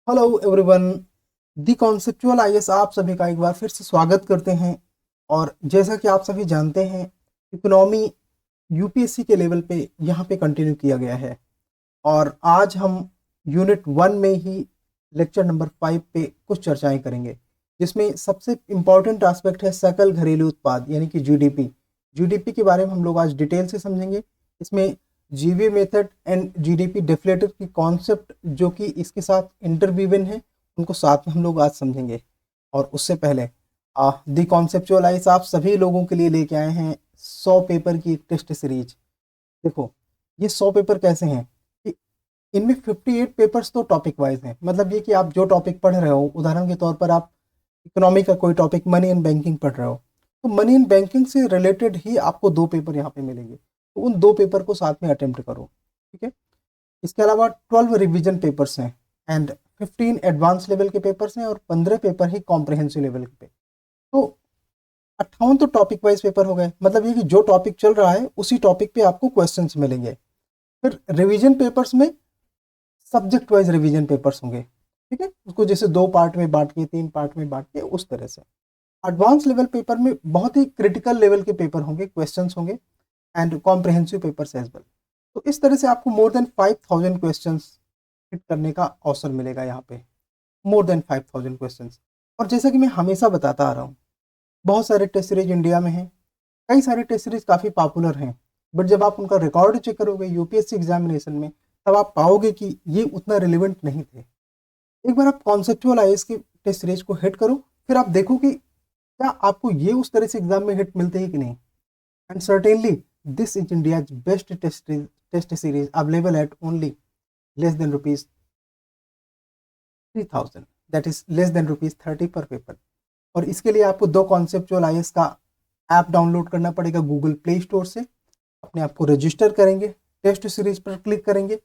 Hello everyone. The conceptual IAS आप सभी का एक बार फिर से स्वागत करते हैं। और जैसा कि आप सभी जानते हैं, इकोनॉमी यूपीएससी के लेवल पे यहाँ पे कंटिन्यू किया गया है। और आज हम यूनिट 1 में ही लेक्चर नंबर 5 पे कुछ चर्चाएं करेंगे, जिसमें सबसे इम्पॉर्टेंट एस्पेक्ट है सकल घरेलू उत्पाद यानी कि जीडीपी। जीडीपी के बारे में हम लोग आज डिटेल से समझेंगे। इसमें जीवी मेथड एंड जीडीपी डेफलेटर की कॉन्सेप्ट जो कि इसके साथ इंटरवीवन है, उनको साथ में हम लोग आज समझेंगे। और उससे पहले दी कॉन्सेप्चुअलाइज आप सभी लोगों के लिए लेके आए हैं 100 पेपर की एक टेस्ट सीरीज। देखो, ये 100 पेपर कैसे हैं कि इनमें 58 पेपर्स तो टॉपिक वाइज हैं। मतलब ये कि आप जो टॉपिक पढ़ रहे हो, उदाहरण के तौर पर आप इकोनॉमी का कोई टॉपिक मनी एंड बैंकिंग पढ़ रहे हो, तो मनी एंड बैंकिंग से रिलेटेड ही आपको 2 पेपर यहाँ पे मिलेंगे। तो उन 2 पेपर को साथ में अटेम्प्ट करो, ठीक है। इसके अलावा 12 रिवीजन पेपर्स हैं एंड 15 एडवांस लेवल के पेपर्स हैं और 15 पेपर ही कॉम्प्रहेंसिव लेवल के पे। तो 58 तो टॉपिक वाइज पेपर हो गए। मतलब ये कि जो टॉपिक चल रहा है उसी टॉपिक पे आपको क्वेश्चंस मिलेंगे। फिर रिवीजन पेपर्स में सब्जेक्ट वाइज रिवीजन पेपर्स होंगे, ठीक है। उसको जैसे 2 पार्ट में बांट के, 3 पार्ट में बांट के, उस तरह से। एडवांस लेवल पेपर में बहुत ही क्रिटिकल लेवल के पेपर होंगे, क्वेश्चंस होंगे and comprehensive papers as well. तो इस तरह से आपको मोर देन 5000 क्वेश्चंस हिट करने का अवसर मिलेगा यहाँ पे। More than 5000 questions. और जैसा कि मैं हमेशा बताता आ रहा हूँ, बहुत सारे टेस्ट सीरीज इंडिया में हैं, कई सारे टेस्ट सीरीज काफ़ी पॉपुलर हैं, बट जब आप उनका रिकॉर्ड चेक करोगे यूपीएससी एग्जामिनेशन में, तब आप पाओगे कि ये उतना रिलेवेंट नहीं थे। एक बार आप कॉन्सेप्चुअल आईएएस की टेस्ट सीरीज को हिट करो, फिर आप देखो कि क्या आपको ये उस तरह से एग्जाम में हिट मिलते हैं कि नहीं। And certainly this is India's best test series available at only less than rupees 3000, that is less than rupees 30 per paper. और इसके लिए आपको 2 कॉन्सेप्चुअल आईएएस का ऐप डाउनलोड करना पड़ेगा गूगल प्ले स्टोर से। अपने आप को रजिस्टर करेंगे, टेस्ट सीरीज पर क्लिक करेंगे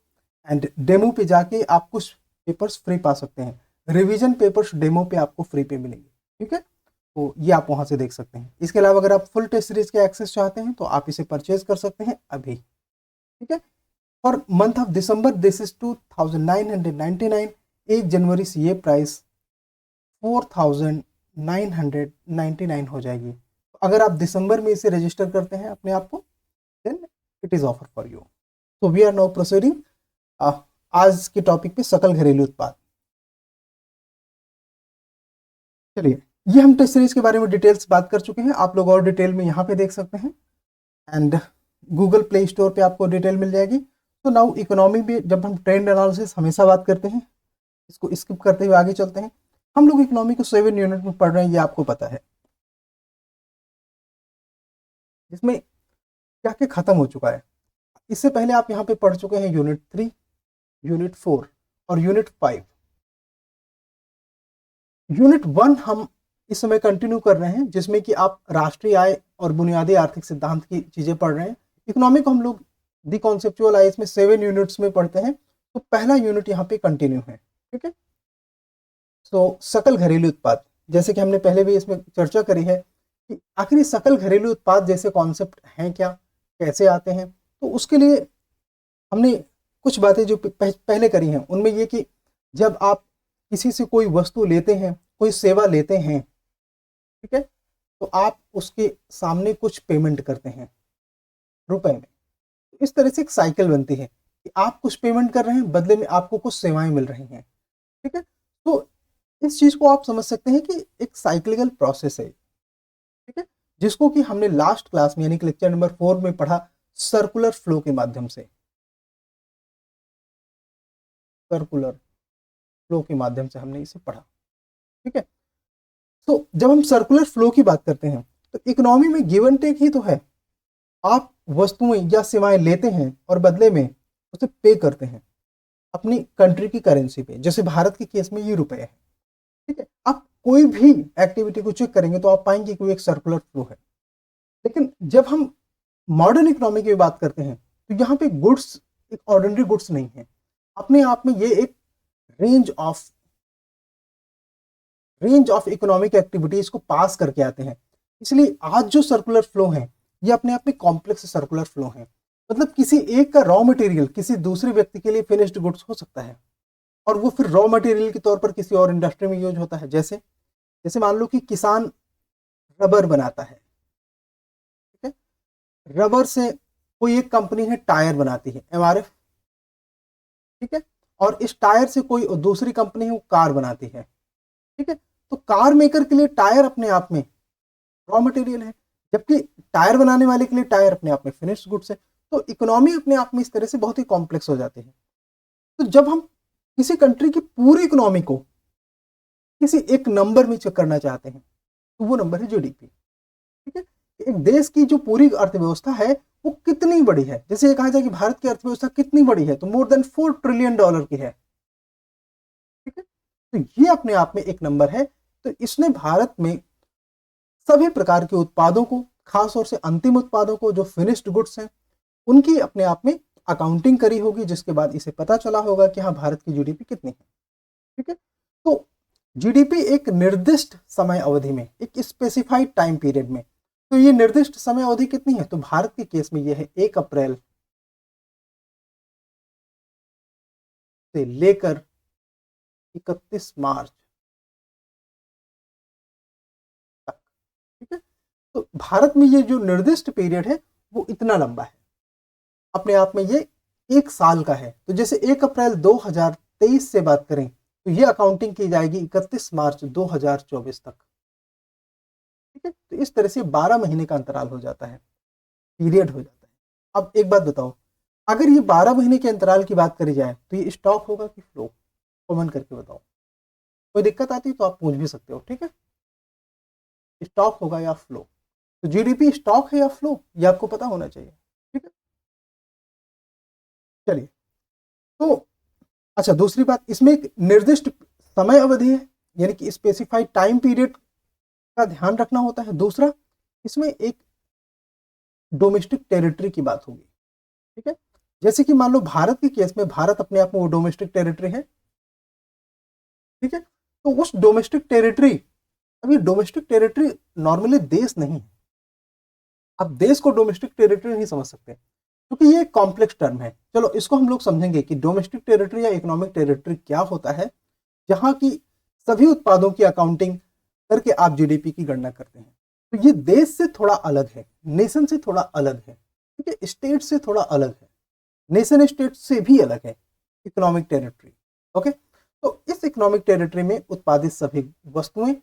एंड डेमो पे जाके आप कुछ पेपर्स फ्री पा सकते हैं। रिवीजन पेपर्स डेमो पे आपको फ्री पे मिलेंगे, ठीक है। तो ये आप वहां से देख सकते हैं। इसके अलावा अगर आप फुल टेस्ट सीरीज के एक्सेस चाहते हैं तो आप इसे परचेज कर सकते हैं अभी, ठीक है। और month of December this is 2999। 1 जनवरी से ये प्राइस 4999 हो जाएगी। तो अगर आप दिसंबर में इसे रजिस्टर करते हैं अपने आप को, then it is offer for you. तो वी आर नाउ प्रोसीडिंग आज के टॉपिक पे सकल घरेलू उत्पाद। चलिए, ये हम टेस्ट सीरीज के बारे में डिटेल्स बात कर चुके हैं, आप लोग और डिटेल में यहाँ पे देख सकते हैं एंड गूगल प्ले स्टोर पे आपको डिटेल मिल जाएगी। तो नाउ इकोनॉमी में जब हम ट्रेंड एनालिसिस हमेशा बात करते हैं, इसको स्किप करते हुए आगे चलते हैं। हम लोग इकोनॉमी को 7 यूनिट में पढ़ रहे हैं, ये आपको पता है, जिसमें क्या क्या खत्म हो चुका है। इससे पहले आप यहाँ पे पढ़ चुके हैं यूनिट 3, यूनिट 4 और यूनिट 5। यूनिट 1 हम इस समय कंटिन्यू कर रहे हैं, जिसमें कि आप राष्ट्रीय आय और बुनियादी आर्थिक सिद्धांत की चीजें पढ़ रहे हैं। इकोनॉमी को हम लोग दी कॉन्सेप्चुअल आईएएस में 7 यूनिट्स में पढ़ते हैं, तो पहला यूनिट यहाँ पे कंटिन्यू है, ठीक है। तो सकल घरेलू उत्पाद, जैसे कि हमने पहले भी इसमें चर्चा करी है कि आखिर सकल घरेलू उत्पाद जैसे कॉन्सेप्ट हैं क्या, कैसे आते हैं। तो उसके लिए हमने कुछ बातें जो पहले करी हैं, उनमें ये कि जब आप किसी से कोई वस्तु लेते हैं, कोई सेवा लेते हैं, ठीक है, तो आप उसके सामने कुछ पेमेंट करते हैं रुपए में। इस तरह से एक साइकिल बनती है कि आप कुछ पेमेंट कर रहे हैं, बदले में आपको कुछ सेवाएं मिल रही हैं, ठीक है। तो इस चीज को आप समझ सकते हैं कि एक साइक्लिकल प्रोसेस है, ठीक है, जिसको कि हमने लास्ट क्लास में यानी कि लेक्चर नंबर 4 में पढ़ा सर्कुलर फ्लो के माध्यम से। सर्कुलर फ्लो के माध्यम से हमने इसे पढ़ा, ठीक है। तो जब हम सर्कुलर फ्लो की बात करते हैं, तो इकोनॉमी में गिव एंड टेक ही तो है। आप वस्तुएं या सेवाएं लेते हैं और बदले में उसे पे करते हैं अपनी कंट्री की करेंसी पे। जैसे भारत के केस में ये रुपए है, ठीक है। आप कोई भी एक्टिविटी को चेक करेंगे तो आप पाएंगे कि वो एक सर्कुलर फ्लो है। लेकिन जब हम मॉडर्न इकोनॉमी की बात करते हैं, तो यहाँ पे गुड्स एक ऑर्डिनरी गुड्स नहीं है, अपने आप में ये एक रेंज ऑफ इकोनॉमिक एक्टिविटीज को पास करके आते हैं। इसलिए आज जो सर्कुलर फ्लो है, ये अपने आप में कॉम्प्लेक्स सर्कुलर फ्लो है। मतलब किसी एक का रॉ मटेरियल किसी दूसरे व्यक्ति के लिए फिनिश्ड गुड्स हो सकता है, और वो फिर रॉ मटेरियल के तौर पर किसी और इंडस्ट्री में यूज होता है। जैसे जैसे मान लो कि किसान रबर बनाता है, ठीक है, रबर से कोई एक कंपनी है टायर बनाती है, एमआरएफ, ठीक है, और इस टायर से कोई दूसरी कंपनी है वो कार बनाती है, ठीक है। तो कार मेकर के लिए टायर अपने आप में रॉ मटेरियल है, जबकि टायर बनाने वाले के लिए टायर अपने आप में फिनिश्ड गुड्स है। तो इकोनॉमी अपने आप में इस तरह से बहुत ही कॉम्प्लेक्स हो जाती है। तो जब हम किसी कंट्री की पूरी इकोनॉमी को किसी एक नंबर में चेक करना चाहते हैं तो वो नंबर है जीडीपी, ठीक है। एक देश की जो पूरी अर्थव्यवस्था है वो कितनी बड़ी है, जैसे ये कहा जाए कि भारत की अर्थव्यवस्था कितनी बड़ी है, तो मोर देन 4 ट्रिलियन डॉलर की है, ठीक है। तो ये अपने आप में एक नंबर है। तो इसने भारत में सभी प्रकार के उत्पादों को, खास तौर से अंतिम उत्पादों को जो फिनिश्ड गुड्स हैं, उनकी अपने आप में अकाउंटिंग करी होगी, जिसके बाद इसे पता चला होगा कि हाँ भारत की जीडीपी कितनी है, ठीक है। तो जीडीपी एक निर्दिष्ट समय अवधि में, एक स्पेसिफाइड टाइम पीरियड में, तो ये निर्दिष्ट समय अवधि कितनी है, तो भारत के केस में ये है 1 अप्रैल से लेकर 31 मार्च तक, ठीक है। तो भारत में ये जो निर्दिष्ट पीरियड है वो इतना लंबा है, अपने आप में ये 1 साल का है। तो जैसे 1 अप्रैल 2023 से बात करें तो ये अकाउंटिंग की जाएगी 31 मार्च 2024 तक, ठीक है। तो इस तरह से 12 महीने का अंतराल हो जाता है, पीरियड हो जाता है। अब एक बात बताओ, अगर ये 12 महीने के अंतराल की बात करी जाए तो ये स्टॉक होगा कि फ्लो, कमेंट करके बताओ। कोई दिक्कत आती है तो आप पूछ भी सकते हो, ठीक है। स्टॉक होगा या फ्लो, तो जीडीपी स्टॉक है या फ्लो, ये आपको पता होना चाहिए, ठीक है। चलिए, तो अच्छा, दूसरी बात, इसमें एक निर्दिष्ट समय अवधि है, यानी कि स्पेसिफाइड टाइम पीरियड का ध्यान रखना होता है। दूसरा, इसमें एक डोमेस्टिक टेरिटरी की बात होगी, ठीक है। जैसे कि मान लो भारत के केस में, भारत अपने आप में वो डोमेस्टिक टेरिटरी है, ठीक है। तो उस डोमेस्टिक टेरिटरी, अब ये डोमेस्टिक टेरिटरी नॉर्मली देश नहीं है, आप देश को डोमेस्टिक टेरिटरी नहीं समझ सकते क्योंकि ये एक कॉम्प्लेक्स टर्म है। चलो इसको हम लोग समझेंगे कि डोमेस्टिक टेरिटरी या इकोनॉमिक टेरिटरी क्या होता है, जहां की सभी उत्पादों की अकाउंटिंग करके आप जीडीपी की गणना करते हैं। तो ये देश से थोड़ा अलग है, नेशन से थोड़ा अलग है, ठीक है, स्टेट से थोड़ा अलग है, नेशन स्टेट से भी अलग है इकोनॉमिक टेरिटरी, ओके। तो इस इकोनॉमिक टेरिटरी में उत्पादित सभी वस्तुएं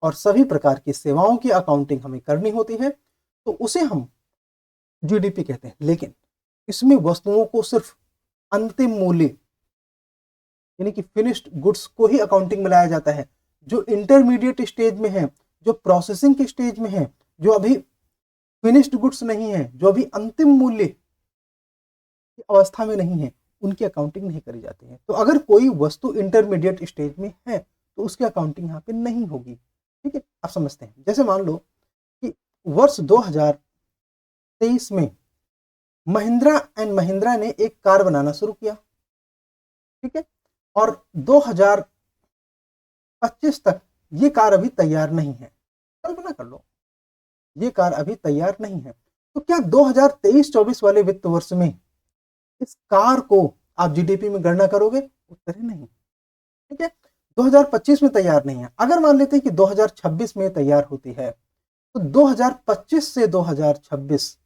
और सभी प्रकार की सेवाओं की अकाउंटिंग हमें करनी होती है, तो उसे हम जीडीपी कहते हैं। लेकिन इसमें वस्तुओं को सिर्फ अंतिम मूल्य यानी कि फिनिश्ड गुड्स को ही अकाउंटिंग में लाया जाता है। जो इंटरमीडिएट स्टेज में है, जो प्रोसेसिंग के स्टेज में है, जो अभी फिनिश्ड गुड्स नहीं है, जो अभी अंतिम मूल्य की अवस्था में नहीं है, उनकी अकाउंटिंग नहीं करी जाती है। तो अगर कोई वस्तु इंटरमीडिएट स्टेज में है तो उसकी अकाउंटिंग यहाँ पे नहीं होगी, ठीक है। आप समझते हैं, जैसे मान लो कि वर्ष 2023 में महिंद्रा एंड महिंद्रा ने एक कार बनाना शुरू किया, ठीक है, और 2025 तक ये कार अभी तैयार नहीं है। कल्पना कर लो, ये कार अभी तैयार नहीं है, तो क्या 2023-24 वाले वित्त वर्ष में इस कार को आप जीडीपी में गणना करोगे? उत्तर है नहीं, ठीक है। 2025 में तैयार नहीं है, अगर मान लेते हैं कि 2026 में तैयार होती है तो 2025 से 2026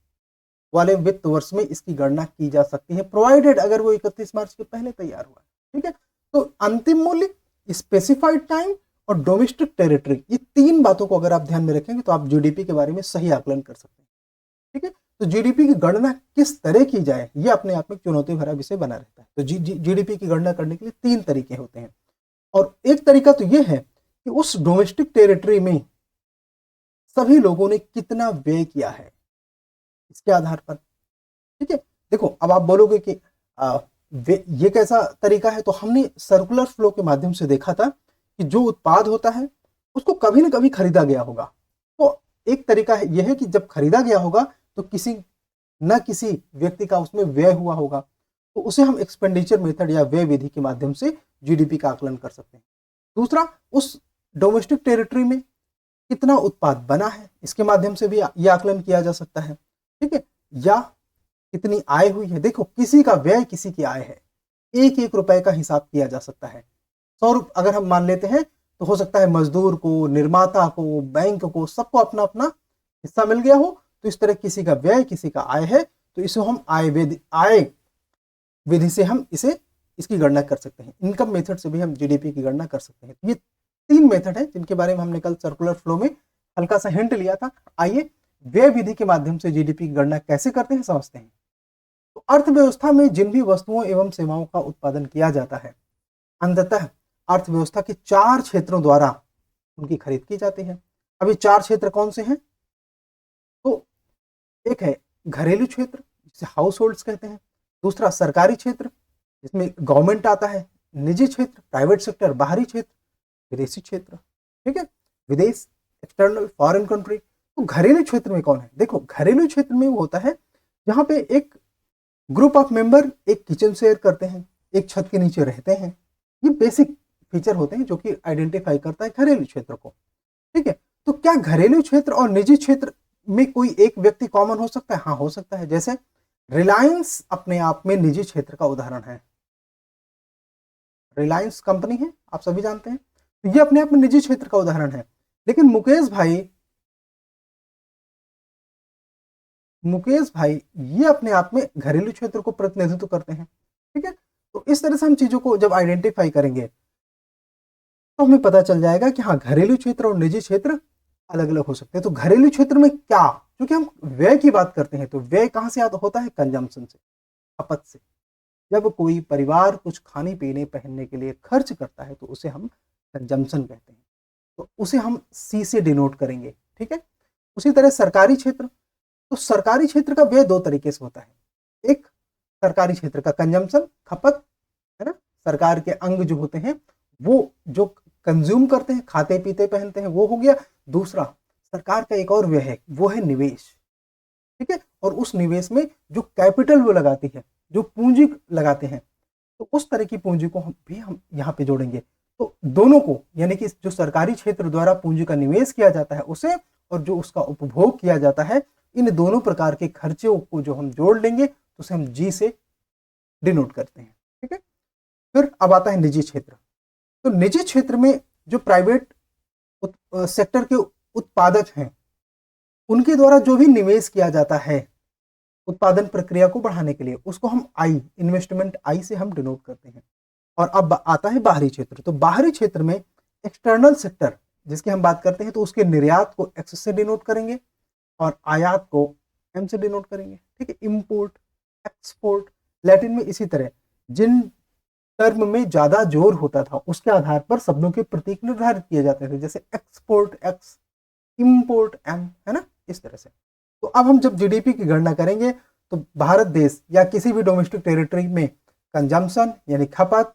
वाले वित्त वर्ष में इसकी गणना की जा सकती है, प्रोवाइडेड अगर वो 31 मार्च के पहले तैयार हुआ, ठीक है। तो अंतिम मूल्य, स्पेसिफाइड टाइम और डोमेस्टिक टेरिटरी, ये 3 बातों को अगर आप ध्यान में रखेंगे तो आप जीडीपी के बारे में सही आकलन कर सकते हैं, ठीक है। तो जीडीपी की गणना किस तरह की जाए, ये अपने आप में चुनौती भरा विषय बना रहता है। तो जीडीपी की गणना करने के लिए 3 तरीके होते हैं, और एक तरीका तो ये है कि उस डोमेस्टिक टेरिटरी में सभी लोगों ने कितना व्यय किया है, इसके आधार पर, ठीक है। देखो, अब आप बोलोगे कि ये कैसा तरीका है, तो हमने सर्कुलर फ्लो के माध्यम से देखा था कि जो उत्पाद होता है उसको कभी ना कभी खरीदा गया होगा। तो एक तरीका है यह है कि जब खरीदा गया होगा तो किसी न किसी व्यक्ति का उसमें व्यय हुआ होगा, तो उसे हम एक्सपेंडिचर मेथड या व्यय विधि के माध्यम से जीडीपी का आकलन कर सकते हैं। दूसरा, उस डोमेस्टिक टेरिटरी में कितना उत्पाद बना है, इसके माध्यम से भी यह आकलन किया जा सकता है, ठीक है। या कितनी आय हुई है, देखो किसी का व्यय किसी की आय है, एक एक रुपए का हिसाब किया जा सकता है। 100 अगर हम मान लेते हैं तो हो सकता है मजदूर को, निर्माता को, बैंक को, सबको अपना अपना हिस्सा मिल गया हो। तो इस तरह किसी का व्यय, किसी का आय है, तो इसे हम आय विधि से हम इसकी गणना कर सकते हैं। इनकम मेथड से भी हम जीडीपी की गणना कर सकते हैं। ये 3 मेथड है जिनके बारे में हमने कल सर्कुलर फ्लो में हल्का सा हिंट लिया था। आइए व्यय विधि के माध्यम से जीडीपी की गणना कैसे करते हैं समझते हैं। तो अर्थव्यवस्था में जिन भी वस्तुओं एवं सेवाओं का उत्पादन किया जाता है, अंततः अर्थव्यवस्था के 4 क्षेत्रों द्वारा उनकी खरीद की जाती है। अब ये 4 क्षेत्र कौन से हैं? तो एक है घरेलू क्षेत्र, जिसे हाउस होल्ड्स कहते हैं। दूसरा सरकारी क्षेत्र, जिसमें गवर्नमेंट आता है। निजी क्षेत्र, प्राइवेट सेक्टर, बाहरी क्षेत्र, विदेशी क्षेत्र। ठीक है, विदेश, एक्सटर्नल, फॉरेन कंट्री। तो घरेलू क्षेत्र में कौन है? देखो, घरेलू क्षेत्र में वो होता है जहां पे एक ग्रुप ऑफ मेंबर एक किचन शेयर करते हैं, एक छत के नीचे रहते हैं। ये बेसिक फीचर होते हैं जो कि आइडेंटिफाई करता है घरेलू क्षेत्र को। ठीक है, तो क्या घरेलू क्षेत्र और निजी क्षेत्र में कोई एक व्यक्ति कॉमन हो सकता है? हाँ, हो सकता है। जैसे रिलायंस अपने आप में निजी क्षेत्र का उदाहरण है। रिलायंस कंपनी है, आप सभी जानते हैं, तो ये अपने आप में निजी क्षेत्र का उदाहरण है। लेकिन मुकेश भाई ये अपने आप में घरेलू क्षेत्र को प्रतिनिधित्व करते हैं। ठीक है, तो इस तरह से हम चीजों को जब आइडेंटिफाई करेंगे तो हमें पता चल जाएगा कि हाँ, घरेलू क्षेत्र और निजी क्षेत्र अलग अलग हो सकते हैं। तो घरेलू क्षेत्र में क्या, क्योंकि हम व्यय की बात करते हैं, तो व्यय कहां से होता है? कंजम्पशन से, खपत से। जब कोई परिवार कुछ खाने पीने पहनने के लिए खर्च करता है तो उसे हम कंजम्पशन कहते हैं। तो उसे हम सी से डिनोट करेंगे। ठीक है, उसी तरह सरकारी क्षेत्र, तो सरकारी क्षेत्र का व्यय 2 तरीके से होता है। एक सरकारी क्षेत्र का कंजम्पशन, खपत, है ना, सरकार के अंग जो होते हैं वो जो कंज्यूम करते हैं, खाते पीते पहनते हैं, वो हो गया। दूसरा सरकार का एक और व्यय है, वो है निवेश। ठीक है, और उस निवेश में जो कैपिटल वो लगाती है, जो पूंजी लगाते हैं, तो उस तरह की पूंजी को हम यहाँ पे जोड़ेंगे। तो दोनों को, यानी कि जो सरकारी क्षेत्र द्वारा पूंजी का निवेश किया जाता है उसे, और जो उसका उपभोग किया जाता है, इन दोनों प्रकार के खर्चों को जो हम जोड़ लेंगे तो उसे हम जी से डिनोट करते हैं। ठीक है, फिर अब आता है निजी क्षेत्र। तो निजी क्षेत्र में जो प्राइवेट सेक्टर के उत्पादक हैं, उनके द्वारा जो भी निवेश किया जाता है उत्पादन प्रक्रिया को बढ़ाने के लिए, उसको हम आई, इन्वेस्टमेंट आई से हम डिनोट करते हैं। और अब आता है बाहरी क्षेत्र। तो बाहरी क्षेत्र में एक्सटर्नल सेक्टर जिसकी हम बात करते हैं, तो उसके निर्यात को एक्स से डिनोट करेंगे और आयात को एम से डिनोट करेंगे। ठीक है, इंपोर्ट, एक्सपोर्ट, लैटिन में इसी तरह जिन टर्म में ज्यादा जोर होता था उसके आधार पर शब्दों के प्रतीक निर्धारित किए जाते थे, जैसे एक्सपोर्ट एक्स, इंपोर्ट एम, है ना, इस तरह से। तो अब हम जब जीडीपी की गणना करेंगे तो भारत देश या किसी भी डोमेस्टिक टेरिटरी में कंजम्पशन यानी खपत,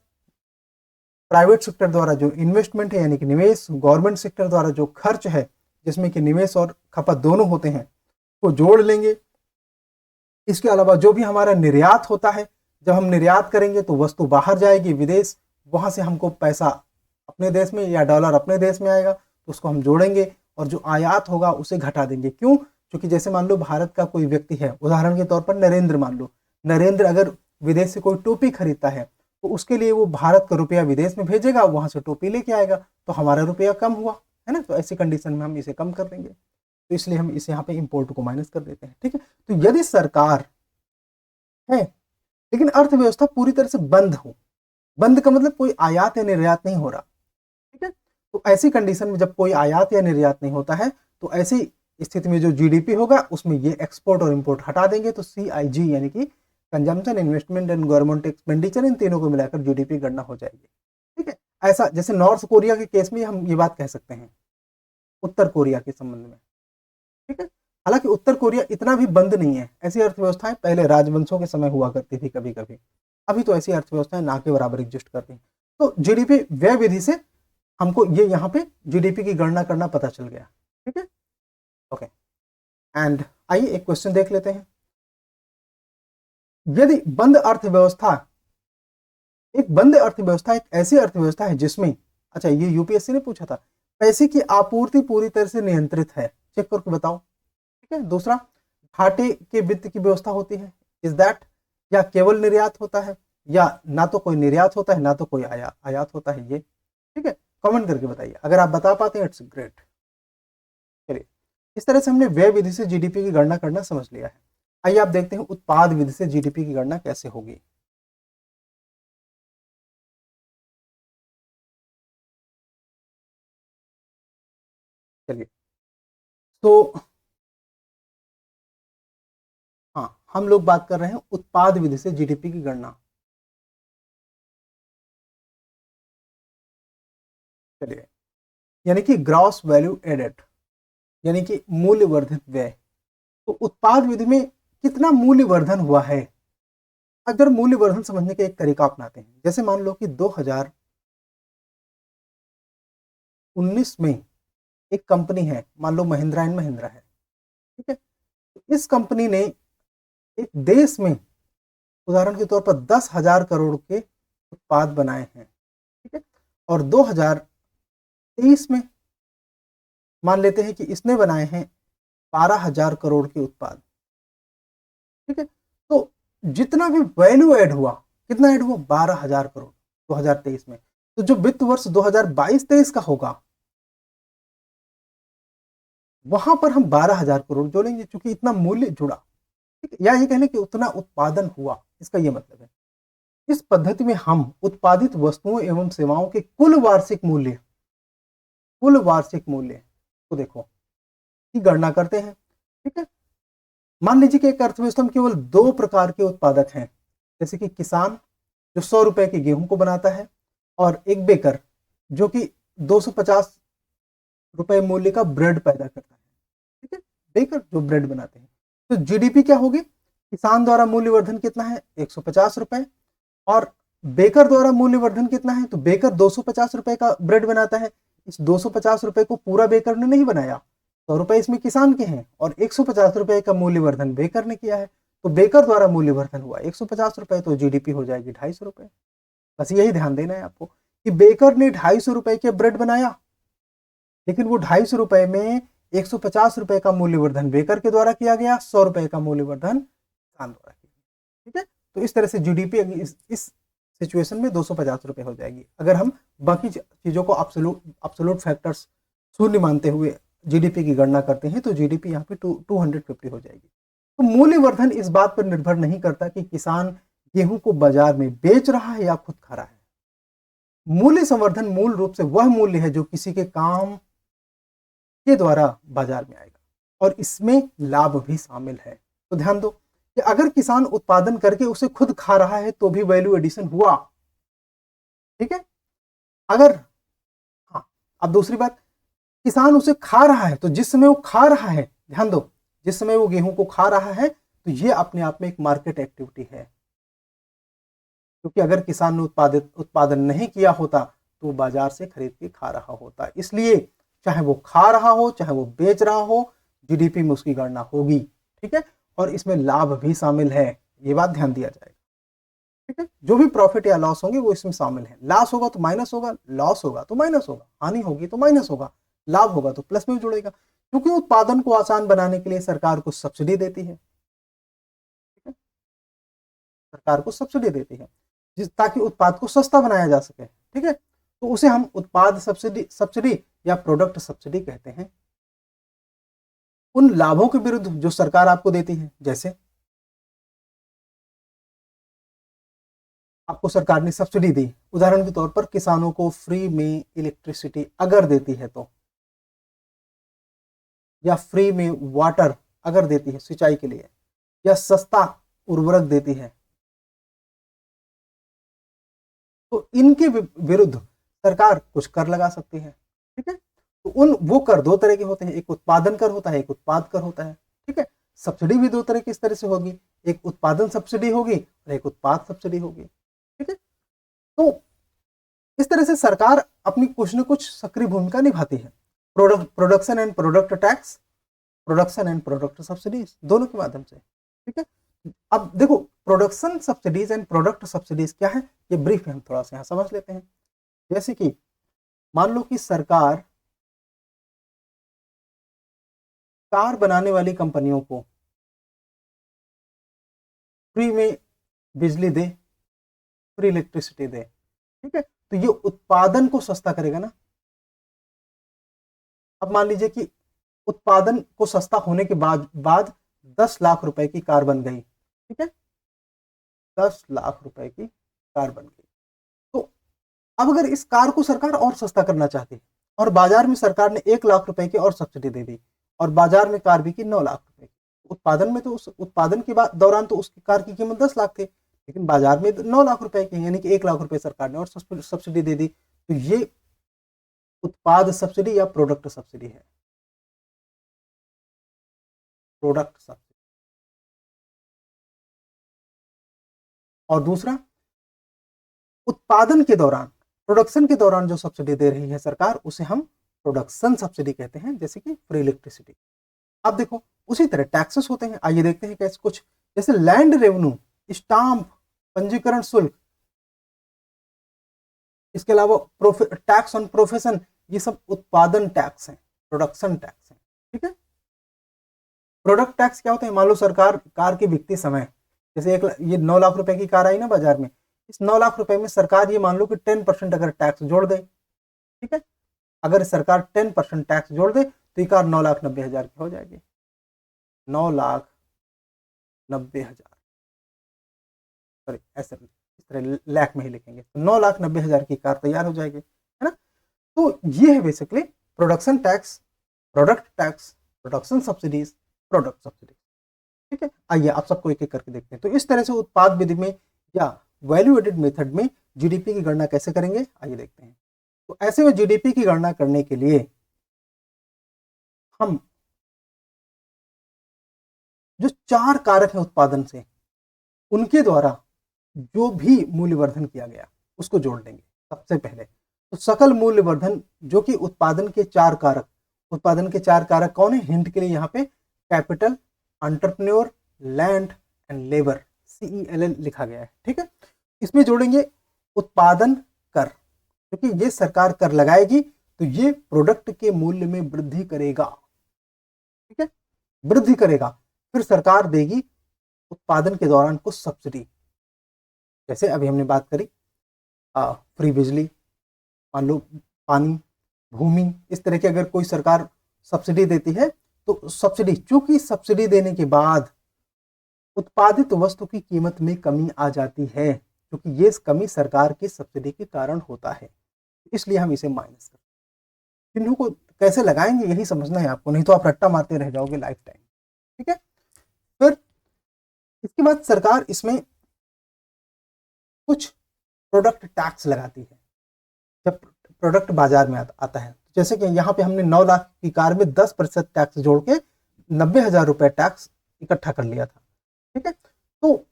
प्राइवेट सेक्टर द्वारा जो इन्वेस्टमेंट है यानी कि निवेश, गवर्नमेंट सेक्टर द्वारा जो खर्च है जिसमें कि निवेश और खपत दोनों होते हैं, को जोड़ लेंगे। इसके अलावा जो भी हमारा निर्यात होता है, जब हम निर्यात करेंगे तो वस्तु बाहर जाएगी विदेश, वहां से हमको पैसा अपने देश में या डॉलर अपने देश में आएगा, तो उसको हम जोड़ेंगे। और जो आयात होगा उसे घटा देंगे। क्यों? क्योंकि जैसे मान लो भारत का कोई व्यक्ति है, उदाहरण के तौर पर नरेंद्र मान लो, नरेंद्र अगर विदेश से कोई टोपी खरीदता है तो उसके लिए वो भारत का रुपया विदेश में भेजेगा, वहां से टोपी लेके आएगा, तो हमारा रुपया कम हुआ, है ना। तो ऐसी कंडीशन में हम इसे कम कर देंगे, तो इसलिए हम इसे यहाँ पे इंपोर्ट को माइनस कर देते हैं। ठीक है, तो यदि सरकार है लेकिन अर्थव्यवस्था पूरी तरह से बंद हो, बंद का मतलब कोई आयात या निर्यात नहीं हो रहा, ठीक है, तो ऐसी कंडीशन में जब कोई आयात या निर्यात नहीं होता है तो ऐसी स्थिति में जो जीडीपी होगा उसमें ये एक्सपोर्ट और इंपोर्ट हटा देंगे, तो सीआईजी यानी कि consumption, investment and government expenditure, इन तीनों को मिलाकर जीडीपी गणना हो जाएगी। ठीक है, ऐसा जैसे नॉर्थ कोरिया के केस में हम ये बात कह सकते हैं उत्तर कोरिया के संबंध में। ठीक है, हालांकि उत्तर कोरिया इतना भी बंद नहीं है, ऐसी अर्थव्यवस्थाएं पहले राजवंशों के समय हुआ करती थी कभी कभी, अभी तो ऐसी अर्थव्यवस्थाएं ना के बराबर एग्जिस्ट करती हैं। तो जीडीपी व्यय विधि से हमको ये यहाँ पे जीडीपी की गणना करना पता चल गया। ठीक है, ओके, एंड आइए एक क्वेश्चन देख लेते हैं। यदि बंद अर्थव्यवस्था, एक बंद अर्थव्यवस्था एक ऐसी अर्थव्यवस्था है जिसमें, अच्छा ये यूपीएससी ने पूछा था, पैसे की आपूर्ति पूरी तरह से नियंत्रित है, चेक करके बताओ। ठीक है, दूसरा घाटे के वित्त की व्यवस्था होती है, इज दैट, या केवल निर्यात होता है, या ना तो कोई निर्यात होता है ना तो कोई आयात होता है ये, ठीक है। कमेंट करके बताइए, अगर आप बता पाते हैं इट्स ग्रेट। चलिए, इस तरह से हमने व्यय विधि से जीडीपी की गणना करना समझ लिया है। आइए आप देखते हैं उत्पाद विधि से जीडीपी की गणना कैसे होगी। चलिए, तो हाँ, हम लोग बात कर रहे हैं उत्पाद विधि से जीडीपी की गणना। चलिए, यानी कि ग्रॉस वैल्यू एडेड, यानी कि मूल्य वर्धित व्यय। तो उत्पाद विधि में कितना मूल्य वर्धन हुआ है, अगर मूल्य वर्धन समझने का एक तरीका अपनाते हैं, जैसे मान लो कि 2019 में एक कंपनी है, मान लो महिंद्रा एंड महिंद्रा है, ठीक है। तो इस कंपनी ने एक देश में उदाहरण के तौर पर 10,000 करोड़ के उत्पाद बनाए हैं, ठीक है। और 2023 में मान लेते हैं कि इसने बनाए हैं 12,000 करोड़ के उत्पाद, ठीक है। तो जितना भी वैल्यू ऐड हुआ, कितना ऐड हुआ, 12,000 करोड़ 2023 में। तो जो वित्त वर्ष 2022-23 का होगा, वहां पर हम 12,000 करोड़ जोड़ेंगे, क्योंकि इतना मूल्य जुड़ा, ठीक है। या ये कहने कि उतना उत्पादन हुआ, इसका ये मतलब है। इस पद्धति में हम उत्पादित वस्तुओं एवं सेवाओं के कुल वार्षिक मूल्य को देखो की गणना करते हैं, ठीक है। मान लीजिए कि एक अर्थव्यवस्था में केवल 2 प्रकार के उत्पादक हैं, जैसे कि किसान जो 100 रुपए के गेहूं को बनाता है, और एक बेकर जो कि 250 रुपए मूल्य का ब्रेड पैदा करता है, ठीक है। बेकर जो ब्रेड बनाते हैं। तो जीडीपी क्या होगी, किसान द्वारा मूल्यवर्धन कितना है, 150 रुपए, और बेकर द्वारा मूल्यवर्धन कितना है, तो बेकर 250 रुपए का ब्रेड बनाता है। इस 250 रुपए को पूरा बेकर ने नहीं बनाया, 100 रुपए इसमें किसान के हैं, और 150 रुपए का मूल्यवर्धन बेकर ने किया है। तो बेकर द्वारा मूल्यवर्धन हुआ 150 रुपए, तो जीडीपी हो जाएगी 250 रुपए। बस यही ध्यान देना है आपको कि बेकर ने 250 रुपए के ब्रेड बनाया, लेकिन वो 250 रुपए में 150 रुपए का मूल्यवर्धन बेकर के द्वारा किया गया, 100 रुपए का मूल्यवर्धन किसान द्वारा किया गया, ठीक है। तो इस तरह से जीडीपी इस सिचुएशन में 250 रुपए हो जाएगी। अगर हम बाकी चीजों को अब्सोल्यूट फैक्टर्स शून्य मानते हुए जीडीपी की गणना करते हैं, तो जीडीपी यहाँ पे 250 हो जाएगी। तो मूल्यवर्धन इस बात पर निर्भर नहीं करता कि किसान गेहूं को बाजार में बेच रहा है या खुद खा रहा है। मूल्य संवर्धन मूल रूप से वह मूल्य है जो किसी के काम के द्वारा बाजार में आएगा, और इसमें लाभ भी शामिल है। तो ध्यान दो कि अगर किसान उत्पादन करके उसे खुद खा रहा है तो भी वैल्यू एडिशन हुआ, ठीक है। अगर, हाँ, अब दूसरी बात, किसान उसे खा रहा है, तो जिस समय वो खा रहा है, ध्यान दो, जिस समय वो गेहूं को खा रहा है, तो ये अपने आप में एक मार्केट एक्टिविटी है, क्योंकि अगर किसान ने उत्पादन नहीं किया होता तो वो बाजार से खरीद के खा रहा होता। इसलिए चाहे वो खा रहा हो चाहे वो बेच रहा हो, जीडीपी में उसकी गणना होगी, ठीक है। और इसमें लाभ भी शामिल है, ये बात ध्यान दिया जाएगा, ठीक है। जो भी प्रॉफिट या लॉस होंगे वो इसमें शामिल है। लॉस होगा तो माइनस होगा, लॉस होगा तो माइनस होगा, हानि होगी तो माइनस होगा, लाभ होगा तो प्लस में जुड़ेगा, क्योंकि उत्पादन को आसान बनाने के लिए सरकार को सब्सिडी देती है, ठीक है। सरकार को सब्सिडी देती है ताकि उत्पाद को सस्ता बनाया जा सके, ठीक है। तो उसे हम उत्पाद सब्सिडी सब्सिडी या प्रोडक्ट सब्सिडी कहते हैं। उन लाभों के विरुद्ध जो सरकार आपको देती है, जैसे आपको सरकार ने सब्सिडी दी, उदाहरण के तौर पर किसानों को फ्री में इलेक्ट्रिसिटी अगर देती है तो, या फ्री में वाटर अगर देती है सिंचाई के लिए, या सस्ता उर्वरक देती है, तो इनके विरुद्ध सरकार कुछ कर लगा सकती है, ठीक है। तो उन वो कर दो तरह के होते हैं, एक उत्पादन कर होता है, एक उत्पाद कर होता है, ठीक है। सब्सिडी भी दो तरह की इस तरह से होगी, एक उत्पादन सब्सिडी होगी और एक उत्पाद सब्सिडी होगी, ठीक है। तो इस तरह से सरकार अपनी कुछ न कुछ सक्रिय भूमिका निभाती है। Production and product tax, production and product subsidies, दोनों के माध्यम से, ठीक है। अब देखो, production subsidies and product subsidies क्या है, ये ब्रीफ में हम थोड़ा सा यहाँ समझ लेते हैं। जैसे कि मान लो कि सरकार कार बनाने वाली कंपनियों को फ्री में बिजली दे, फ्री इलेक्ट्रिसिटी दे, ठीक है। तो ये उत्पादन को सस्ता करेगा ना। अब मान लीजिए कि उत्पादन को सस्ता होने के बाद 10 लाख रुपए की कार बन गई, ठीक है, 10 लाख रुपए की कार बन गई। तो अब अगर इस कार को सरकार और सस्ता करना चाहती है और बाजार में सरकार ने 1 लाख रुपए की और सब्सिडी दे दी और बाजार में कार बिकी 9 लाख रुपए की, उत्पादन में तो उस उत्पादन के दौरान तो उसकी कार की कीमत 10 लाख थी, लेकिन बाजार में 9 लाख रुपए की, यानी कि 1 लाख रुपए सरकार ने और सब्सिडी दे दी। तो ये उत्पाद सब्सिडी या प्रोडक्ट सब्सिडी है, प्रोडक्ट सब्सिडी। और दूसरा, उत्पादन के दौरान, प्रोडक्शन के दौरान जो सब्सिडी दे रही है सरकार, उसे हम प्रोडक्शन सब्सिडी कहते हैं, जैसे कि फ्री इलेक्ट्रिसिटी। अब देखो उसी तरह टैक्सेस होते हैं, आइए देखते हैं कैसे कुछ, जैसे लैंड रेवेन्यू, स्टाम्प, पंजीकरण शुल्क, इसके अलावा टैक्स ऑन प्रोफेशन, ये सब उत्पादन टैक्स हैं, प्रोडक्शन टैक्स हैं, ठीक है। प्रोडक्ट टैक्स क्या होता है, मान लो सरकार कार की बिकती समय, जैसे ये 9 लाख रुपए की कार आई ना बाजार में, इस 9 लाख रुपए में सरकार ये मान लो कि 10% अगर टैक्स जोड़ दे, ठीक है, अगर सरकार 10% टैक्स जोड़ दे तो ये कार 9,90,000 की हो जाएगी, 9,90,000, सॉरी ऐसे इस तरह लाख में ही लिखेंगे तो 9,90,000 की कार तैयार हो जाएगी, है ना। तो ये है basically production tax, product tax, production subsidies, product subsidies, ठीक है। आइए आप सबको एक एक करके देखते हैं। तो इस तरह से उत्पाद विधि में या वैल्यू एडेड मेथड में जीडीपी की गणना कैसे करेंगे, आइए देखते हैं। तो ऐसे में जीडीपी की गणना करने के लिए हम जो 4 कारक है उत्पादन से, उनके द्वारा जो भी मूल्यवर्धन किया गया उसको जोड़ देंगे सबसे पहले। तो सकल मूल्यवर्धन जो कि उत्पादन के 4 कारक, उत्पादन के 4 कारक कौन है, हिंट के लिए यहाँ पे capital, entrepreneur, land and labour, CELL लिखा गया है, ठीक है। इसमें जोड़ेंगे उत्पादन कर, क्योंकि ये सरकार कर लगाएगी तो ये प्रोडक्ट के मूल्य में वृद्धि करेगा, ठीक है, वृद्धि करेगा। फिर सरकार देगी उत्पादन के दौरान कुछ सब्सिडी, जैसे अभी हमने बात करी फ्री बिजली, मान लो पानी, भूमि, इस तरह की अगर कोई सरकार सब्सिडी देती है तो सब्सिडी, चूंकि सब्सिडी देने के बाद उत्पादित वस्तु की कीमत में कमी आ जाती है, क्योंकि ये कमी सरकार की सब्सिडी के कारण होता है, इसलिए हम इसे माइनस करते हैं। चिन्हों को कैसे लगाएंगे यही समझना है आपको, नहीं तो आप रट्टा मारते रह जाओगे लाइफ टाइम, ठीक है। फिर इसके बाद सरकार इसमें कुछ प्रोडक्ट टैक्स लगाती है जब प्रोडक्ट बाजार में आता है, जैसे कि यहाँ पे हमने 9 लाख की कार में 10% टैक्स जोड़ के 90,000 रुपए टैक्स इकट्ठा कर लिया था, ठीक है। तो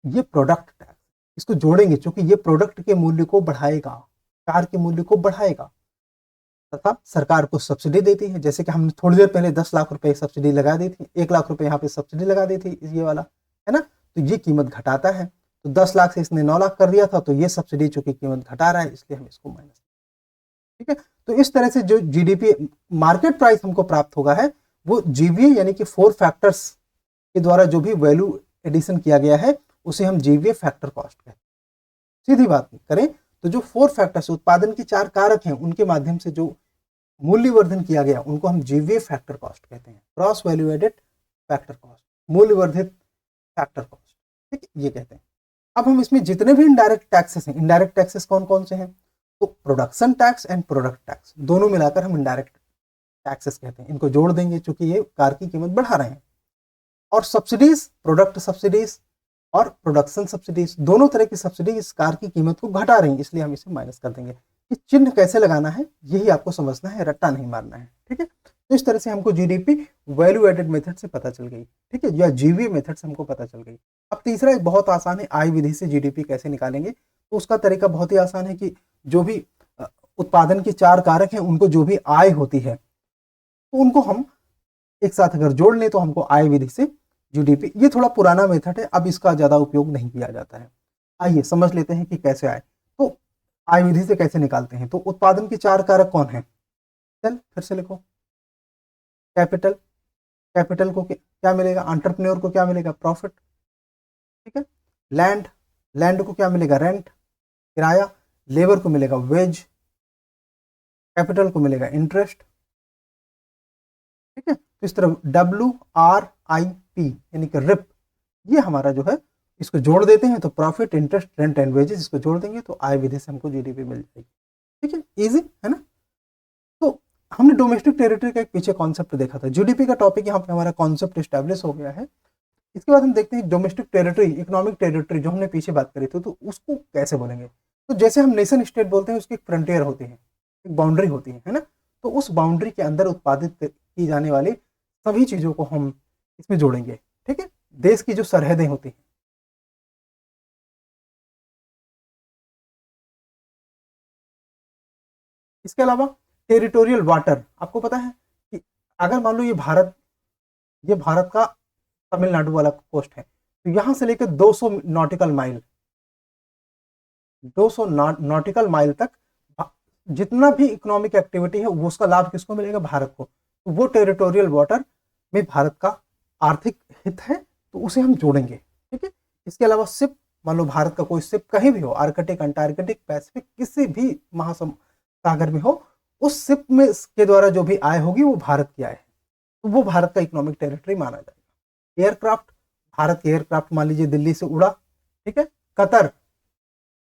ये प्रोडक्ट टैक्स, इसको जोड़ेंगे क्योंकि ये प्रोडक्ट के मूल्य को बढ़ाएगा, कार के मूल्य को बढ़ाएगा, तथा सरकार को सब्सिडी देती है, जैसे कि हमने थोड़ी देर पहले 10 लाख रुपए सब्सिडी लगा दी थी, 1 लाख रुपए यहाँ पे सब्सिडी लगा दी थी ये वाला, है ना। तो ये कीमत घटाता है, तो 10 लाख से इसने 9 लाख कर दिया था, तो ये सब्सिडी चूंकि कीमत घटा रहा है इसलिए हम इसको माइनस, ठीक है। तो इस तरह से जो जीडीपी मार्केट प्राइस हमको प्राप्त होगा है वो जीवीए यानी कि 4 फैक्टर्स के द्वारा जो भी वैल्यू एडिशन किया गया है उसे हम जीवीए फैक्टर कॉस्ट कहते हैं। सीधी बात करें तो जो 4 फैक्टर्स, उत्पादन के 4 कारक हैं, उनके माध्यम से जो मूल्यवर्धन किया गया उनको हम जीवीए फैक्टर कॉस्ट कहते हैं, cross value added factor cost, मूल्यवर्धित फैक्टर कॉस्ट, ठीक है, ये कहते हैं। अब हम इसमें जितने भी इनडायरेक्ट टैक्सेस हैं, इनडायरेक्ट टैक्सेस कौन कौन से हैं, तो production tax and product tax दोनों मिलाकर हम इनडायरेक्ट टैक्सेस कहते हैं, इनको जोड़ देंगे क्योंकि ये कार की कीमत बढ़ा रहे हैं। और सब्सिडीज, प्रोडक्ट सब्सिडीज और प्रोडक्शन सब्सिडीज, दोनों तरह की सब्सिडी इस कार की कीमत को घटा रही है, इसलिए हम इसे माइनस कर देंगे। ये चिन्ह कैसे लगाना है यही आपको समझना है, रट्टा नहीं मारना है, ठीक है। तो इस तरह से हमको जीडीपी वैल्यू एडेड मेथड से पता चल गई, ठीक है, या जीवीए मेथड से हमको पता चल गई। अब तीसरा एक बहुत आसान है, आय विधि से जीडीपी कैसे निकालेंगे, तो उसका तरीका बहुत ही आसान है कि जो भी उत्पादन के 4 कारक हैं उनको जो भी आय होती है तो उनको हम एक साथ अगर जोड़ लें तो हमको आय विधि से जीडीपी, ये थोड़ा पुराना मेथड है, अब इसका ज्यादा उपयोग नहीं किया जाता है। आइए समझ लेते हैं कि कैसे आए, तो आय विधि से कैसे निकालते हैं। तो उत्पादन के 4 कारक कौन है, चल फिर से लिखो, कैपिटल, कैपिटल को क्या मिलेगा, एंटरप्रेन्योर को क्या मिलेगा, प्रॉफिट, ठीक है। लैंड, लैंड को क्या मिलेगा, रेंट, किराया, लेबर को मिलेगा वेज, कैपिटल को मिलेगा इंटरेस्ट, ठीक है। तो इस तरह WRIP यानी कि रिप, ये हमारा जो है इसको जोड़ देते हैं तो profit, interest, rent and wages, इसको जोड़ देंगे तो आय विधि से हमको जीडीपी मिल जाएगी, ठीक है, इजी है ना। तो हमने डोमेस्टिक टेरिटरी का एक पीछे कॉन्सेप्ट देखा था, जीडीपी का टॉपिक यहाँ पे हमारा कॉन्सेप्ट स्टैब्लिश हो गया है। इसके बाद हम देखते हैं डोमेस्टिक टेरिटरी, इकोनॉमिक टेरिटरी जो हमने पीछे बात करी थी, तो उसको कैसे बोलेंगे। तो जैसे हम नेशन स्टेट बोलते हैं उसकी एक फ्रंटियर होती है, एक बाउंड्री होती है ना। तो उस बाउंड्री के अंदर उत्पादित की जाने वाली सभी चीजों को हम इसमें जोड़ेंगे, ठीक है, देश की जो सरहदें होती हैं। इसके अलावा टेरिटोरियल वाटर, आपको पता है कि अगर मान लो ये भारत का तमिलनाडु वाला कोस्ट है, तो यहां से लेकर 200 नॉटिकल माइल, 200 नॉटिकल माइल तक जितना भी इकोनॉमिक एक्टिविटी है वो उसका लाभ किसको मिलेगा, भारत को। तो वो टेरिटोरियल वाटर में भारत का आर्थिक हित है, तो उसे हम जोड़ेंगे, ठीक है। इसके अलावा शिप, मान लो भारत का कोई शिप कहीं भी हो, आर्कटिक, अंटार्कटिक, पैसिफिक, किसी भी महासागर में हो, उस शिप में के द्वारा जो भी आय होगी वो भारत की आय है, तो वो भारत का इकोनॉमिक टेरिटरी माना जाएगा। एयरक्राफ्ट, भारत के एयरक्राफ्ट मान लीजिए दिल्ली से उड़ा, ठीक है, कतर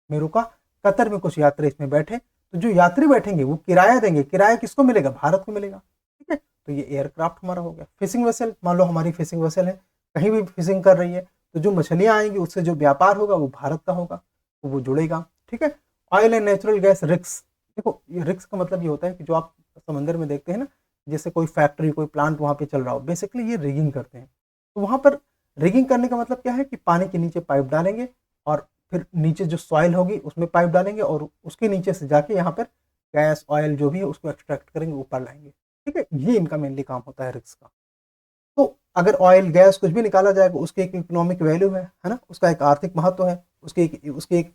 में रुका, कतर में कुछ यात्री इसमें बैठे, तो जो यात्री बैठेंगे वो किराया देंगे, किराया किसको मिलेगा, भारत को मिलेगा, ठीक है। तो ये एयरक्राफ्ट हमारा हो गया। फिशिंग वेसल, मान लो हमारी फिशिंग वेसल है, कहीं भी फिशिंग कर रही है, तो जो मछलियां आएंगी उससे जो व्यापार होगा वो भारत का होगा, तो वो जुड़ेगा, ठीक है। ऑयल एंड नेचुरल गैस रिक्स, देखो ये रिक्स का मतलब ये होता है कि जो आप समंदर में देखते हैं ना, जैसे कोई फैक्ट्री, कोई प्लांट वहां पे चल रहा हो, बेसिकली ये रिगिंग करते हैं। तो वहां पर रिगिंग करने का मतलब क्या है कि पानी के नीचे पाइप डालेंगे और फिर नीचे जो सॉइल होगी उसमें पाइप डालेंगे और उसके नीचे से जाके यहाँ पर गैस, ऑयल जो भी है उसको एक्सट्रैक्ट करेंगे, ऊपर लाएंगे, ठीक है। ये इनका मेनली काम होता है रिक्स का। तो अगर ऑयल, गैस कुछ भी निकाला जाएगा उसकी एक इकोनॉमिक वैल्यू है ना, उसका एक आर्थिक महत्व है, उसकी एक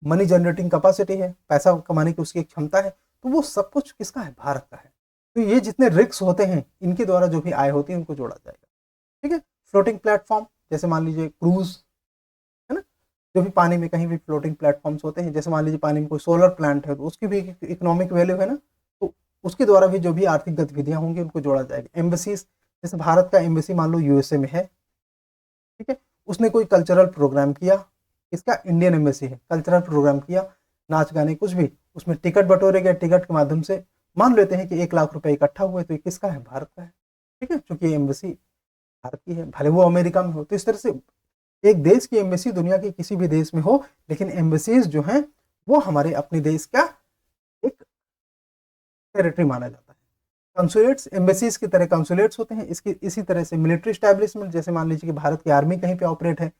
मनी जनरेटिंग कैपेसिटी है, पैसा कमाने की उसकी एक क्षमता है, तो वो सब कुछ किसका है, भारत का है। तो ये जितने रिक्स होते हैं इनके द्वारा जो भी आय होती है उनको जोड़ा जाएगा, ठीक है। फ्लोटिंग प्लेटफॉर्म, जैसे मान लीजिए क्रूज, है ना, जो भी पानी में कहीं भी फ्लोटिंग प्लेटफॉर्म्स होते हैं, जैसे मान लीजिए पानी में कोई सोलर प्लांट है तो उसकी भी इकोनॉमिक वैल्यू है ना, तो उसके द्वारा भी जो भी आर्थिक गतिविधियां होंगी उनको जोड़ा जाएगा। एम्बेसीज, जैसे भारत का एम्बेसी मान लो यूएसए में है, ठीक है, उसने कोई कल्चरल प्रोग्राम किया, इसका इंडियन एम्बेसी है, कल्चरल प्रोग्राम किया, नाच गाने कुछ भी, उसमें टिकट बटोरे गए, टिकट के माध्यम से मान लेते हैं कि 1 लाख रुपए इकट्ठा हुए, तो ये किसका है, भारत का है, ठीक है, क्योंकि एम्बेसी भारत की है, भले वो अमेरिका में हो। तो इस तरह से एक देश की एम्बेसी दुनिया के किसी भी देश में हो, लेकिन एम्बेसीज जो हैं वो हमारे अपने देश का एक टेरिटरी माना जाता है। कंसुलेट्स, एम्बेसीज की तरह कंसुलेट्स होते हैं, इसकी इसी तरह से मिलिट्री स्टैब्लिशमेंट, जैसे मान लीजिए कि भारत की आर्मी कहीं पे ऑपरेट है,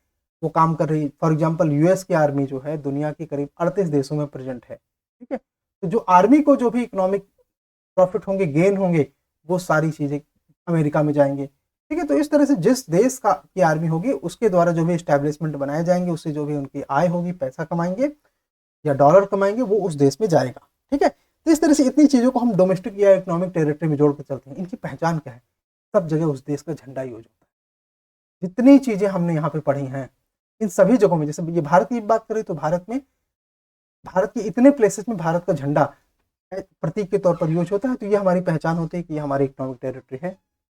वो काम कर रही है, फॉर एग्जांपल यूएस की आर्मी जो है दुनिया के करीब 38 देशों में प्रेजेंट है, ठीक है। तो जो आर्मी को जो भी इकोनॉमिक प्रॉफिट होंगे, गेन होंगे, वो सारी चीजें अमेरिका में जाएंगे, ठीक है। तो इस तरह से जिस देश का की आर्मी होगी उसके द्वारा जो भी स्टैब्लिशमेंट बनाए जाएंगे, उससे जो भी उनकी आय होगी, पैसा कमाएंगे या डॉलर कमाएंगे, वो उस देश में जाएगा, ठीक है। तो इस तरह से इतनी चीजों को हम डोमेस्टिक या इकोनॉमिक टेरिटरी में जोड़ कर चलते हैं। इनकी पहचान क्या है, सब जगह उस देश का झंडा यूज होता है। जितनी चीजें हमने यहाँ पे पढ़ी हैं इन सभी जगहों में, जैसे ये भारत की बात करें तो भारत के इतने प्लेसेस में भारत का झंडा प्रतीक के तौर पर यूज होता है, तो ये हमारी पहचान होती है कि ये हमारी इकोनॉमिक टेरिटरी है,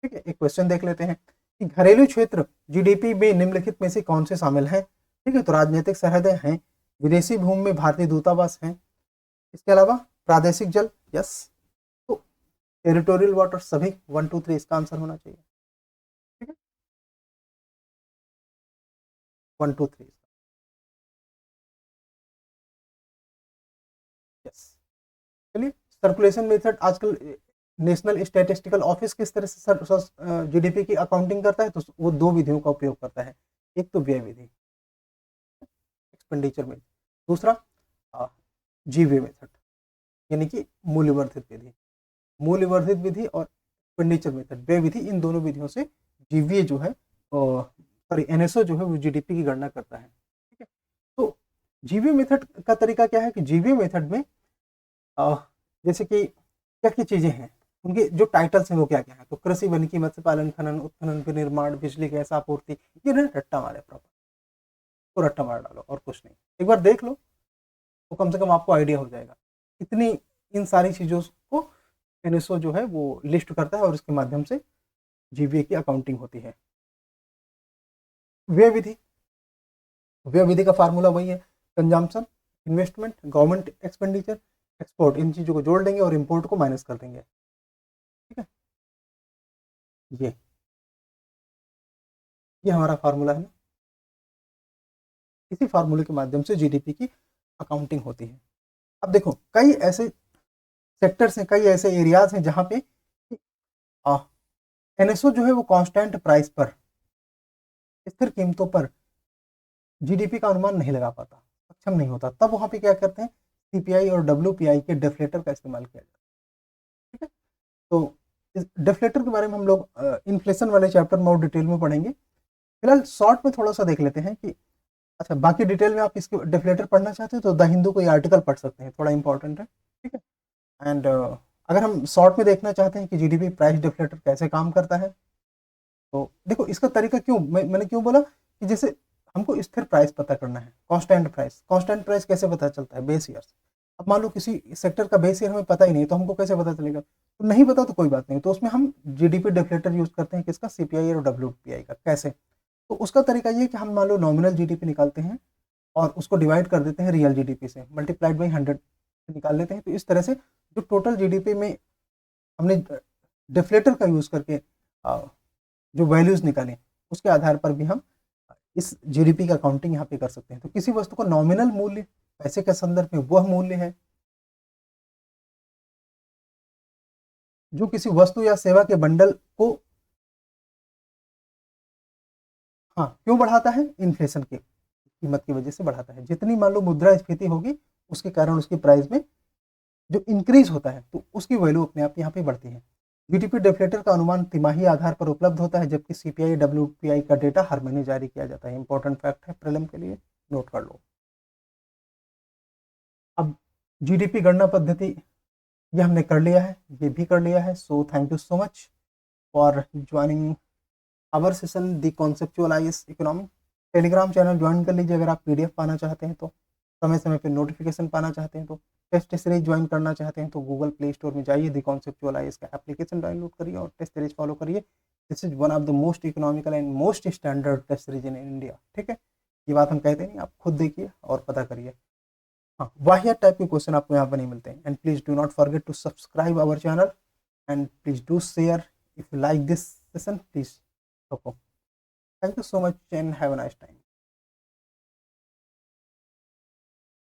ठीक है। एक क्वेश्चन देख लेते हैं कि घरेलू क्षेत्र जीडीपी में निम्नलिखित में से कौन से शामिल हैं, ठीक है। तो राजनीतिक सरहदें हैं, विदेशी भूमि में भारतीय दूतावास हैं, इसके अलावा प्रादेशिक जल, यस, तो टेरिटोरियल वाटर, सभी 1 2 3 इसका आंसर होना चाहिए, ठीक है, 1 2 3, यस। चलिए, सर्कुलेशन मेथड, आजकल नेशनल स्टैटिस्टिकल ऑफिस किस तरह से जीडीपी की अकाउंटिंग करता है, तो वो 2 विधियों का उपयोग करता है। एक तो व्यय विधि, एक्सपेंडिचर मेथड, दूसरा जीवे मेथड, यानी कि मूल्यवर्धित विधि। मूल्यवर्धित विधि और एक्सपेंडिचर मेथड, व्यय विधि, इन दोनों विधियों से जीवीए जो है, सॉरी एनएसओ जो है वो जीडीपी की गणना करता है, ठीक है। तो जीवीए मेथड का तरीका क्या है कि जीवीए मेथड में जैसे कि क्या क्या चीजें हैं, उनके जो टाइटल्स हैं वो क्या क्या है, तो कृषि, वानिकी, मत्स्य पालन, खनन, उत्खनन, विनिर्माण, बिजली, गैस आपूर्ति, ये ना रट्टा मारे प्रॉपर, तो रट्टा मार डालो और कुछ नहीं, एक बार देख लो। तो कम से कम आपको आइडिया हो जाएगा। इतनी इन सारी चीज़ों को एनएसओ जो है वो लिस्ट करता है और इसके माध्यम से जीबीए की अकाउंटिंग होती है। व्यय विधि, व्यय विधि का फार्मूला वही है, consumption, investment, government expenditure, export, इन चीज़ों को जोड़ देंगे और इम्पोर्ट को माइनस कर देंगे। ठीक है, ये हमारा फार्मूला है ना। इसी फार्मूले के माध्यम से जीडीपी की अकाउंटिंग होती है। अब देखो कई ऐसे सेक्टर्स हैं, कई ऐसे एरियाज हैं जहाँ पे एनएसओ जो है वो कांस्टेंट प्राइस पर, स्थिर कीमतों पर जीडीपी का अनुमान नहीं लगा पाता, सक्षम नहीं होता। तब वहां पे क्या करते हैं, सीपीआई और डब्ल्यूपीआई के डेफलेटर का इस्तेमाल किया जाता है। ठीक है, तो इस डेफलेटर के बारे में हम लोग इन्फ्लेशन वाले चैप्टर में और डिटेल में पढ़ेंगे। फिलहाल शॉर्ट में थोड़ा सा देख लेते हैं कि अच्छा, बाकी डिटेल में आप इसके डेफलेटर पढ़ना चाहते हो तो द हिंदू को ये आर्टिकल पढ़ सकते हैं, थोड़ा इंपॉर्टेंट है। ठीक है, एंड अगर हम शॉर्ट में देखना चाहते हैं कि जीडीपी प्राइस डेफलेटर कैसे काम करता है, तो देखो इसका तरीका क्यों मैंने क्यों बोला कि जैसे हमको स्थिर प्राइस पता करना है, कांस्टेंट प्राइस कैसे पता चलता है, बेस ईयर्स। अब मान लो किसी सेक्टर का बेस ईयर हमें पता ही नहीं, तो हमको कैसे पता चलेगा, तो नहीं पता तो कोई बात नहीं, तो उसमें हम जीडीपी डेफलेटर यूज करते हैं, किसका, सीपीआई और डब्ल्यूपीआई का। कैसे, तो उसका तरीका ये कि हम मान लो नॉमिनल जीडीपी निकालते हैं और उसको डिवाइड कर देते हैं रियल जीडीपी से, मल्टीप्लाइड बाई 100 निकाल लेते हैं। तो इस तरह से जो टोटल जीडीपी में हमने डिफ्लेटर का यूज करके जो वैल्यूज निकाले, उसके आधार पर भी हम इस जीडीपी का काउंटिंग यहाँ पे कर सकते हैं। तो किसी वस्तु का नॉमिनल मूल्य पैसे के संदर्भ में वह मूल्य है जो किसी वस्तु या सेवा के बंडल को, हाँ, क्यों बढ़ाता है, इन्फ्लेशन की कीमत की वजह से बढ़ाता है। जितनी मान लो मुद्रास्फीति होगी उसके कारण उसकी प्राइस में जो इंक्रीज होता है तो उसकी वैल्यू अपने आप यहाँ पे बढ़ती है। जीडीपी डेफलेटर का अनुमान तिमाही आधार पर उपलब्ध होता है, जबकि सीपीआई डब्ल्यूपीआई का डेटा हर महीने जारी किया जाता है। इंपॉर्टेंट फैक्ट है प्रीलिम के लिए, नोट कर लो। अब जीडीपी गणना पद्धति ये हमने कर लिया है, ये भी कर लिया है। So thank you so much for joining our session the conceptual IAS economy. Telegram channel join कर लीजिए अगर आप पीडीएफ पाना चाहते हैं, तो समय समय पे नोटिफिकेशन पाना चाहते हैं, तो टेस्ट सीरीज ज्वाइन करना चाहते हैं तो गूगल प्ले स्टोर में जाइए, द कॉन्सेप्चुअल आईएएस का एप्लीकेशन डाउनलोड करिए और टेस्ट सीरीज फॉलो करिए। This is one of the most economical and most standard test series in India. ठीक है, ये बात हम कहते नहीं, आप खुद देखिए और पता करिए। हाँ, वाहियात टाइप के क्वेश्चन आपको यहाँ पर नहीं मिलते हैं। And please do not forget to subscribe our channel and please do share if you like this session, please. Thank you so much and have a nice time.